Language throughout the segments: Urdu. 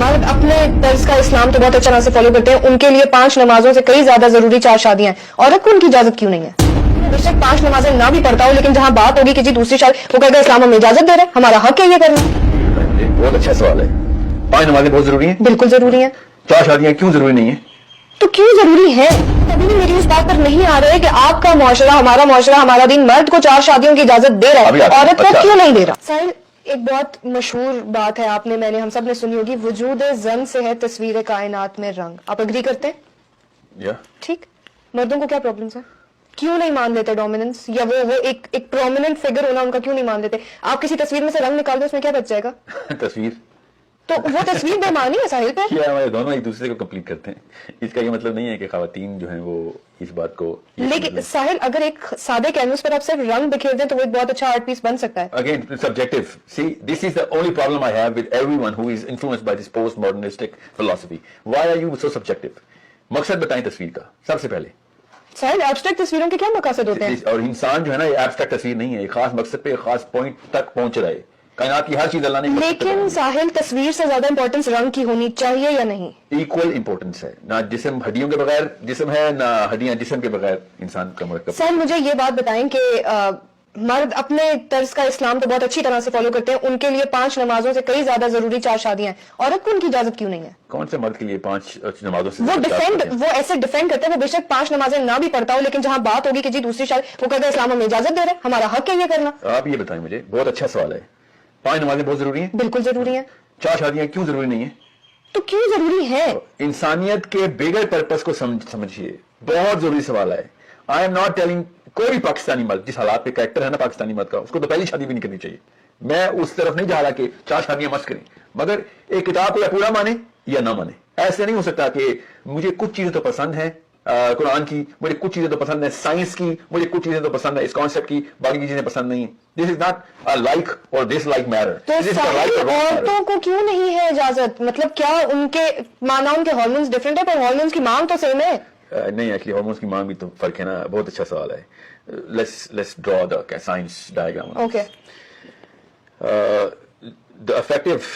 مرد اپنے طرز کا اسلام تو بہت اچھا طرح سے فالو کرتے ہیں, ان کے لیے 5 نمازوں سے کئی زیادہ ضروری 4 شادیاں ہیں. عورت کو ان کی اجازت کیوں نہیں ہے؟ بے شک 5 نمازیں نہ بھی پڑھتا ہو, لیکن جہاں بات ہوگی کہ جی دوسری شادی, وہ کہے گا اسلام ہمیں اجازت دے رہے ہیں, ہمارا حق ہے یہ کرنا. بہت اچھا سوال ہے. 5 نمازیں بہت ضروری ہیں؟ بالکل ضروری ہیں. 4 شادیاں کیوں ضروری نہیں ہیں؟ تو کیوں ضروری ہے؟ ابھی بھی میری اس بات پر نہیں آ رہے کہ آپ کا معاشرہ, ہمارا دین مرد کو 4 شادیوں کی اجازت دے رہا ہے, عورت کو کیوں نہیں دے رہا؟ سائل, ایک بہت مشہور بات ہے, آپ نے, میں نے, ہم سب نے سنی ہوگی, وجود زن سے ہے تصویر کائنات میں رنگ. آپ اگری کرتے ہیں؟ ٹھیک. مردوں کو کیا پرابلمس ہیں؟ کیوں نہیں مان لیتے ڈومیننس, یا وہ ایک پرومیننٹ فگر ہونا ان کا کیوں نہیں مان لیتے؟ آپ کسی تصویر میں سے رنگ نکال دو, اس میں کیا بچ جائے گا؟ تصویر تو وہ تصویر بے معنی ہے ساحل پہ. کیا ہمارے دونوں ایک دوسرے کو کمپلیٹ کرتے ہیں. اس کا یہ مطلب نہیں ہے کہ خواتین جو ہیں وہ اس بات کو, لیکن ساحل اگر ایک سادے کینوس پر آپ صرف رنگ بکھیر دیں تو وہ ایک بہت اچھا آرٹ پیس بن سکتا ہے. Again, subjective. See, this is the only problem I have with everyone who is influenced by this postmodernistic philosophy. Why are you so subjective? مقصد بتائیں تصویر کا سب سے پہلے. ساحل, ایبسٹریکٹ تصویروں کے کیا مقاصد ہوتے ہیں؟ اور انسان جو ہے نا, یہ ایبسٹریکٹ تصویر نہیں ہے, ایک خاص مقصد پہ ایک خاص پوائنٹ تک پہنچ رہا ہے. کائنات کی ہر چیز اللہ نے, لیکن ساحل تصویر سے زیادہ امپورٹنس رنگ کی ہونی چاہیے یا نہیں؟ ایکول امپورٹنس ہے. نہ جسم ہڈیوں کے بغیر جسم ہے, نہ ہڈیاں جسم کے بغیر انسان کا مرکب. ساحل, مجھے یہ بات بتائیں کہ مرد اپنے طرز کا اسلام تو بہت اچھی طرح سے فالو کرتے ہیں, ان کے لیے 5 نمازوں سے کئی زیادہ ضروری 4 شادیاں ہیں, عورت کو ان کی اجازت کیوں نہیں ہے؟ کون سے مرد کے لیے 5 نمازوں سے وہ ایسے ڈیفینڈ کرتے ہیں, وہ بے شک 5 نمازیں نہ بھی پڑھتا ہو, لیکن جہاں بات ہوگی کہ جی دوسری شادی, وہ کہے گا اسلام ہمیں اجازت دے رہے ہیں, ہمارا حق ہے یہ کرنا. آپ یہ بتائیں مجھے, بہت اچھا سوال ہے. 5 نمازیں بہت ضروری ہیں؟ بالکل ضروری ہیں. 4 شادیاں کیوں ضروری نہیں ہیں؟ تو کیوں ضروری ہے؟ انسانیت کے بگر پرپس کو سمجھیے, بہت ضروری سوال ہے. آئی ایم ناٹ ٹیلنگ, کوئی بھی پاکستانی مرد جس حالات پہ کریکٹر ہے نا پاکستانی مرد کا, اس کو تو پہلی شادی بھی نہیں کرنی چاہیے. میں اس طرف نہیں جا رہا کہ 4 شادیاں مت کریں, مگر ایک کتاب کو یا پورا مانے یا نہ مانے. ایسے نہیں ہو سکتا کہ مجھے کچھ چیزیں تو پسند ہیں قرآن کی, مجھے کچھ چیزیں تو پسند ہیں سائنس کی, مجھے کچھ چیزیں تو پسند ہیں اس کانسیپٹ کی, باقی کی چیزیں پسند نہیں. دس از ناٹ لائک اور ڈس لائک میٹر. تو عورتوں کو کیوں نہیں ہے اجازت؟ مطلب کیا ان کے مانا, ان کے ہارمونز ڈفرینٹ ہے پر ہارمونز کی مانگ تو سیم ہے؟ نہیں, ایکچولی ہارمونز کی مانگ بھی تو فرق ہے نا. بہت اچھا سوال ہے. Let's draw the science diagram. Okay. The effective,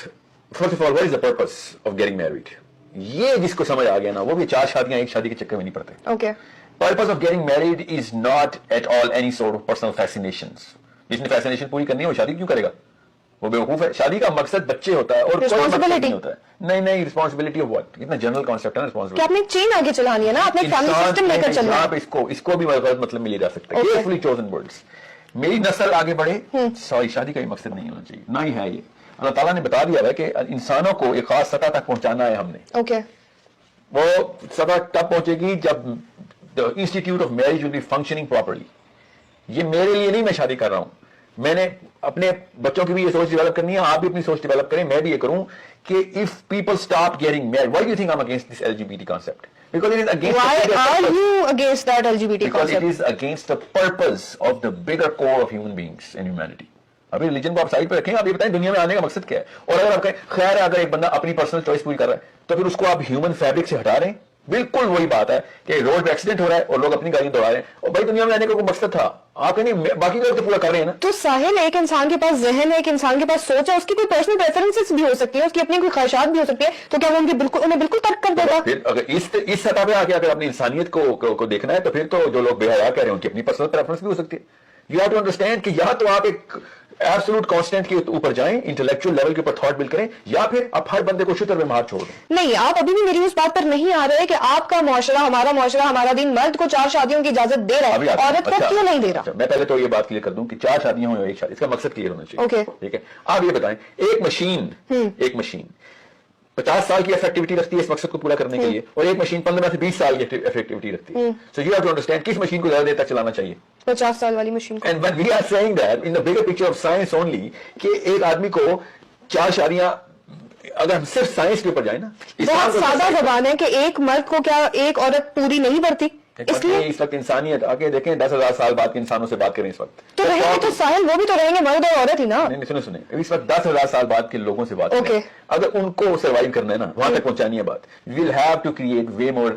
first of all, what is the purpose of getting married? یہ جس کو سمجھ آ گیا نا, وہ بھی 4 شادیاں ایک شادی کے چکر میں نہیں پڑتے. Okay. Purpose of getting married is not at all any sort of personal fascinations. جس نے fascination پوری کرنی ہے وہ شادی کیوں کرے گا؟ وہ بیوقوف ہے. شادی کا مقصد بچے ہوتا ہے اور کوئی مقصد نہیں ہوتا ہے. نہیں, رسپانسبلٹی آف واٹ, اتنا جنرل کانسیپٹ ہے نا رسپانسبلٹی. کہ آپ نے چین آگے چلانی ہے نا, آپ نے فیملی سسٹم لے کر چلنا ہے. آپ اس کو بھی غلط مطلب میں لے جا سکتے ہیں. Carefully chosen words. میری نسل آگے بڑھے, سوری شادی کا یہ مقصد نہیں ہونا چاہیے, نہ ہی ہے یہ. اللہ تعالیٰ نے بتا دیا ہے کہ انسانوں کو ایک خاص سطح تک پہنچانا ہے ہم نے. اوکے. وہ سطح تب پہنچے گی جب the institute of marriage will be functioning properly. یہ میرے لیے نہیں, میں شادی کر رہا ہوں, میں نے اپنے بچوں کی بھی یہ سوچ ڈیولپ کرنی ہے, آپ بھی اپنی سوچ ڈیولپ کریں, میں بھی یہ کروں کہ if people stop getting married, why do you think I'm against this LGBT concept? Because it is against Why are you against that LGBT because concept? it is against the purpose of the bigger core of human beings and humanity. ابھی ریلیجن کو آپ سائڈ پہ رکھیں, آپ یہ بتائیں دنیا میں آنے کا مقصد کیا ہے. اور اگر آپ کہیں خیر ہے, اگر ایک بندہ اپنی پرسنل چوائس پوری کر رہا ہے تو پھر اس کو آپ ہیومن فیبرک سے ہٹا رہے ہیں. بالکل وہی بات ہے کہ روڈ پہ ایکسیڈنٹ ہو رہا ہے اور لوگ اپنی گاڑیاں دوڑا رہے ہیں, اور بھائی دنیا میں آنے کا کوئی مقصد تھا, آپ کہیں باقی لوگ تو پورا کر رہے ہیں نا. تو ساحل, ایک انسان کے پاس ذہن ہے, ایک انسان کے پاس سوچ ہے, اس کی کوئی پرسنل پریفرنسز بھی ہو سکتی ہے, اس کی اپنی کوئی خواہشات بھی ہو سکتی ہے, تو کیا وہ انہیں بالکل ترک کر دیتا؟ پھر اگر اس سطح پہ آ کے اگر اپنی انسانیت کو دیکھنا ہے تو پھر تو جو لوگ بے حیا کہہ رہے ہیں ان کی اپنی پرسنل پریفرنس بھی ہو سکتی ہے. یو ہیو ٹو انڈرسٹینڈ کہ یا تو آپ ایک ایبسولوٹ کانسٹنٹ کے اوپر جائیں, انٹلیکچوئل لیول کے اوپر تھاٹ بلڈ کریں, یا پھر آپ ہر بندے کو شتر میں مار چھوڑ دیں. نہیں, آپ ابھی بھی میری اس بات پر نہیں آ رہے کہ آپ کا معاشرہ, ہمارا دین مرد کو 4 شادیوں کی اجازت دے رہا ہے, عورت کو کیوں نہیں دے رہا؟ میں پہلے تو یہ بات کلیئر کر دوں کہ 4 شادیاں ہوں ایک شادی, اس کا مقصد کلیئر ہونا چاہیے. ٹھیک ہے, آپ یہ بتائیں, ایک مشین 50 سال کی افیکٹیوٹی رکھتی ہے اس مقصد کو پورا کرنے کے لیے, اور ایک مشین 15 سے 20 سال کی افیکٹیوٹی رکھتی ہے. So you have to understand کس مشین کو زیادہ دیر تک چلانا چاہیے. 50 سال والی مشین کو. And when we are saying that in the bigger picture of science only, کہ ایک آدمی کو 4 شادیاں, اگر ہم صرف سائنس کے اوپر جائیں نا, بہت سادہ زبان ہے کہ ایک مرد کو کیا ایک عورت پوری نہیں پڑتی. اس لیے اس وقت انسانیت آگے دیکھیں, 10,000 سال بعد کے انسانوں سے بات کریں اس وقت, تو رہیں گے تو ساحل وہ بھی تو رہیں گے مرد اور عورت ہی نا. نہیں, سنیں, اس وقت 10,000 سال بعد کے لوگوں سے بات کریں. اگر ان کو سروائیو کرنا ہے نا, وہاں تک پہنچانی ہے بات, we will have to create way more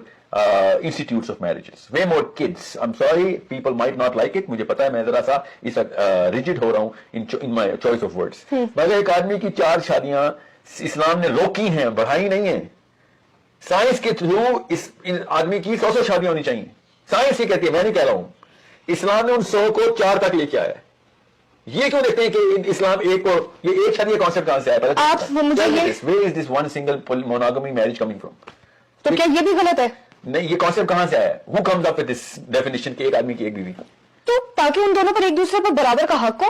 institutes of marriages, way more kids. I'm sorry, people might not like it. مجھے پتا ہے میں ذرا سا اس وقت rigid ہو رہا ہوں in my choice of words. مگر ایک آدمی کی 4 شادیاں اسلام نے روکی ہیں, بڑھائی نہیں ہے. سائنس کے تھرو اس آدمی کی 100 شادیاں ہونی چاہیے. سائنس یہ کہتی ہے, میں نہیں کہہ رہا ہوں. اسلام نے ان 100 کو 4 تک لے کے آیا ہے. یہ کیوں دیکھتے ہیں کہ اسلام ایک کو, یہ ایک شادی کا کانسیپٹ کہاں سے آیا؟ آپ مجھے where is this one single monogamy marriage coming from? تو کیا یہ بھی غلط ہے؟ نہیں, یہ کانسیپٹ کہاں سے آیا ہے؟ who comes up with this definition کہ ایک آدمی کی ایک بیوی؟ تو تاکہ ان دونوں پر ایک دوسرے پر برابر کا حق ہو.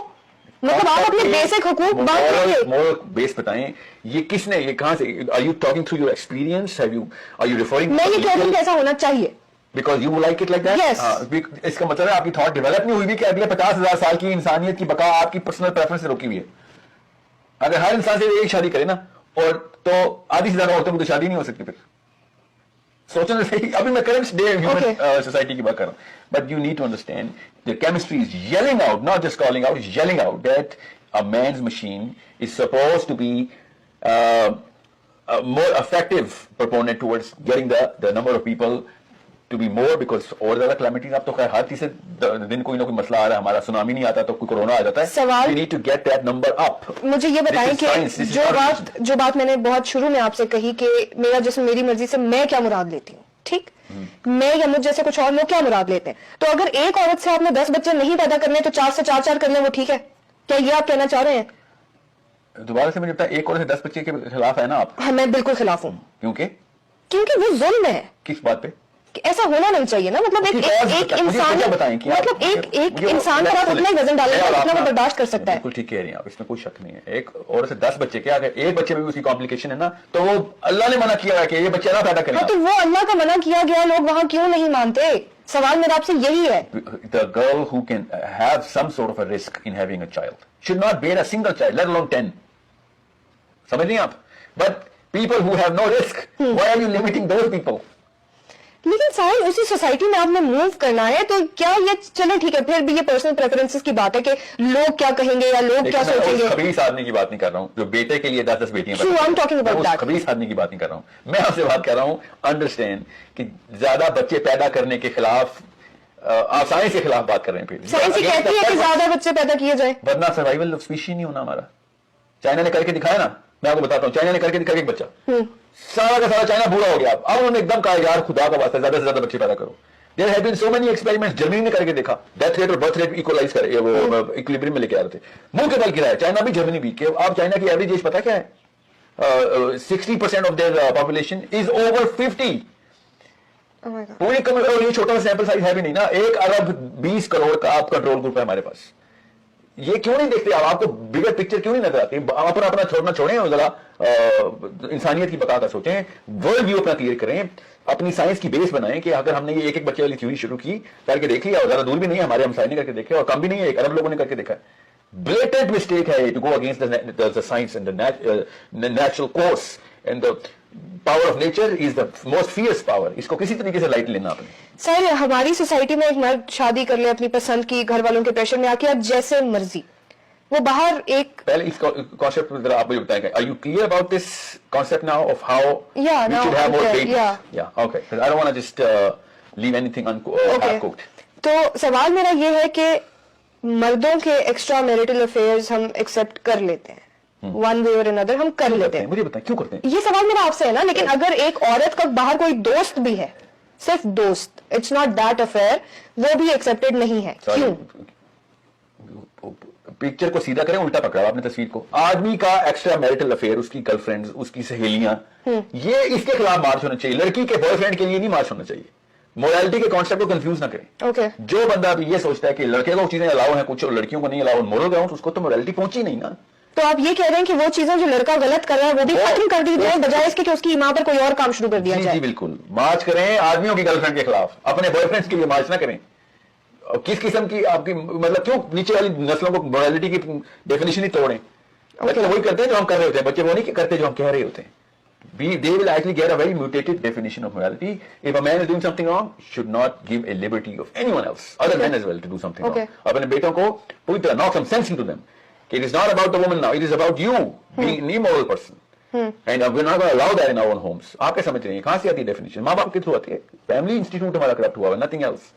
مطلب آپ اپنے بیسک حقوق بات کریے. مورل بیس بتائیں, یہ کس نے, یہ کہاں سے, are you talking through your experience? are you referring? میں یہ کہتی ہوں کہ ایسا ہونا چاہیے. Because you like it like that? Yes. اس کا مطلب ہے آپ کی تھاٹ ڈیولپ نہیں ہوئی بھی کہ اگلے 50,000 سال کی انسانیت کی بقا آپ کی پرسنل پریفرنس سے روکی ہوئی ہے. اگر ہر انسان سے ایک شادی کرے نا, اور تو آدھی سے زیادہ عورتوں کو تو شادی نہیں ہو سکتی. پھر سوچنا صحیح. ابھی میں کرنٹ ڈے ہیومن سوسائٹی کی بات کر رہا ہوں. But you need to understand the chemistry is yelling out, not just calling out, is yelling out that a man's machine is supposed to be a more effective proponent towards getting the number of people to be more, because اور زیادہ کلیمٹیز. اب تو خیر ہر تیسرے دن کوئی نہ کوئی مسئلہ آ رہا ہے. ہمارا سونامی نہیں آتا تو کوئی کورونا آ جاتا ہے. سوال, we need to get that number up. مجھے یہ بتائیں کہ جو بات میں نے بہت شروع میں آپ سے کہی کہ میرا جسم میری مرضی سے میں کیا مراد لیتی ہوں, ٹھیک, میں یا مجھ جیسے کچھ اور لوگ کیا مراد لیتے ہیں. تو اگر ایک عورت سے آپ نے 10 بچے نہیں پیدا کرنے تو 4 سے 4 کر لیں, وہ ٹھیک ہے؟ کیا یہ آپ کہنا چاہ رہے ہیں؟ دوبارہ سے مجھے بتائیں, ایک عورت سے 10 بچے کے خلاف ہے نا آپ؟ ہاں, میں بالکل خلاف ہوں. کیونکہ وہ ظلم ہے. کس بات پہ؟ ایسا ہونا نہیں چاہیے نا. مطلب ایک انسان, مطلب ایک انسان پر آپ اتنا ہی وزن ڈالیں گے اتنا وہ برداشت کر سکتا ہے. بالکل ٹھیک کہہ رہی ہیں آپ, اس میں کوئی شک نہیں ہے. ایک عورت سے 10 بچے کیا, اگر ایک بچے میں بھی اس کی کمپلیکیشن ہے نا, تو وہ اللہ نے منع کیا ہے کہ یہ بچہ نہ پیدا کریں. تو وہ اللہ کا منع کیا گیا, لوگ وہاں کیوں نہیں مانتے؟ سوال میرا آپ سے یہی ہے. The girl who can have some sort of a risk in having a child should not bear a single child, let alone 10. سمجھ رہی ہیں آپ؟ But people who have no risk, why are you limiting those people? لیکن ساحل اسی سوسائٹی میں آپ نے موو کرنا ہے, تو کیا یہ چلے ٹھیک ہے, پھر بھی یہ پرسنل پریفرنسز کی بات ہے کہ لوگ کیا کہیں گے یا لوگ کیا سوچیں گے. خبیث آدمی کی بات نہیں کر رہا ہوں جو بیٹے کے لیے 10 بیٹیاں. خبیث آدمی کی بات نہیں کر رہا ہوں. میں آپ سے بات کر رہا ہوں انڈرسٹینڈ کہ زیادہ بچے پیدا کرنے کے خلاف آپ سائنس کے خلاف بات کر رہے ہیں. پھر سائنس یہ کہتی ہے کہ زیادہ بچے پیدا کیے جائیں, ورنہ سروائیول آف اسپیشیز نہیں ہونا ہمارا. چائنا نے کر کے دکھایا نا, میں آپ کو بتاتا ہوں, چائنا نے کر کے دکھایا ایک بچہ, سارا کا سارا چائنا بوڑھا ہو گیا. اب انہوں نے ایک دم کہا یار خدا کا واسطہ زیادہ سے زیادہ بچے پیدا کرو. There have been so many experiments. Germany نے کر کے دیکھا, ڈیتھ ریٹ اور برتھ ریٹ ایکولائز کرے, وہ ایکولیبریم میں لے کے آ رہے تھے. منہ کے بل گرا ہے چائنا بھی جرمنی بھی, کہ آپ چائنا کی ایوریج ایج پتا کیا ہے؟ 60% of their population is over 50. پوری یہ چھوٹا سیمپل سائز ہے بھی نہیں نا. 1 ارب 20 کروڑ کا آپ کنٹرول گروپ ہے ہمارے پاس. یہ کیوں نہیں دیکھتے آپ کو بگر پکچر کیوں نہیں نظر آتی؟ اپنا چھوڑنا چھوڑیں اور ذرا انسانیت کی بقا کا سوچیں, ورلڈ ویو اپنا کلیئر کریں, اپنی سائنس کی بیس بنائیں کہ اگر ہم نے یہ ایک بچے والی تھیوری شروع کی کر کے دیکھی, اور زیادہ دور بھی نہیں ہے, ہمارے ہمسائے نے کر کے دیکھے, اور کم بھی نہیں ہے, 1 ارب لوگوں نے کر کے دیکھا. بلیٹنٹ مسٹیک ہے to go against the science and the natural course and the power of nature is the most fierce power. اس کو کسی طریقے سے لائٹ لینا آپ نے. سر ہماری سوسائٹی میں ایک مرد شادی کر لے اپنی پسند کی, گھر والوں کے پریشر میں آ کے اب جیسے مرضی, وہ باہر ایک پہلے اس کانسیپٹ ذرا آپ مجھے بتائیں گے. Are you clear about this concept now of how we should have more babies? Yeah, okay. Because I don't want to just leave anything half-cooked. تو سوال میرا یہ ہے کہ مردوں کے ایکسٹرا میریٹل افیئرز ہم ایکسپٹ کر لیتے ہیں, ون وے اور اندر ہم کر لیتے ہیں. مجھے بتائیں کیوں کرتے ہیں؟ یہ سوال میرا آپ سے ہے نا. لیکن اگر ایک عورت کا باہر کوئی دوست بھی ہے, صرف دوست, اٹس ناٹ دیٹ افیئر, وہ بھی ایکسپٹیڈ نہیں ہے, کیوں؟ پکچر کو سیدھا کریں, الٹا پکڑا آپ نے تصویر کو. آدمی کا ایکسٹرا میریٹل افیئر, اس کی گرل فرینڈ, اس کی سہیلیاں, یہ اس کے خلاف مارچ ہونا چاہیے. لڑکی کے بوائے فرینڈ کے لیے نہیں مارچ ہونا چاہیے. مورالٹی کے کانسیپٹ کو کنفیوز نہ کریں. جو بندہ بھی یہ سوچتا ہے کہ لڑکے کو چیزیں الاؤ ہیں کچھ اور لڑکیوں کو نہیں الاؤ, مورل گراؤنڈ, اس کو تو مورالٹی پہنچی نہیں نا. تو آپ یہ کہہ رہے ہیں کہ وہ چیزیں جو لڑکا غلط کر رہا ہے وہ بھی ختم کر دی جائے, بجائے اس کے کہ اس کی ماں پر کوئی اور کام شروع کر دیا جائے. جی بالکل, مارچ کریں آدمیوں کی گرل فرینڈ کے خلاف, اپنے بوائے فرینڈس کے لیے مارچ نہ کریں. کس قسم کی آپ کی مطلب کیوں نیچے والی نسلوں کو مورالٹی کی ڈیفینیشن ہی توڑیں؟ بچے وہی کرتے ہیں جو ہم کر رہے ہوتے ہیں, بچے وہ نہیں کرتے جو ہم کہہ رہے ہوتے ہیں. They will actually get a very mutated definition of morality. If a man is doing something wrong, should not give a liberty of anyone else, other men as well, to do something wrong. اپنے بیٹوں کو پوری طرح knock some sense into them. It is not about the woman now, it is about you being an immoral person. And we're not going to allow that in our own homes. آپ کیا سمجھ رہے ہیں کہاں سے آتی ہے ڈیفینیشن؟ ماں باپ کے تھرو آتی ہے. فیملی انسٹیٹیوٹ ہمارا کرپٹ ہوا ہے, nothing else.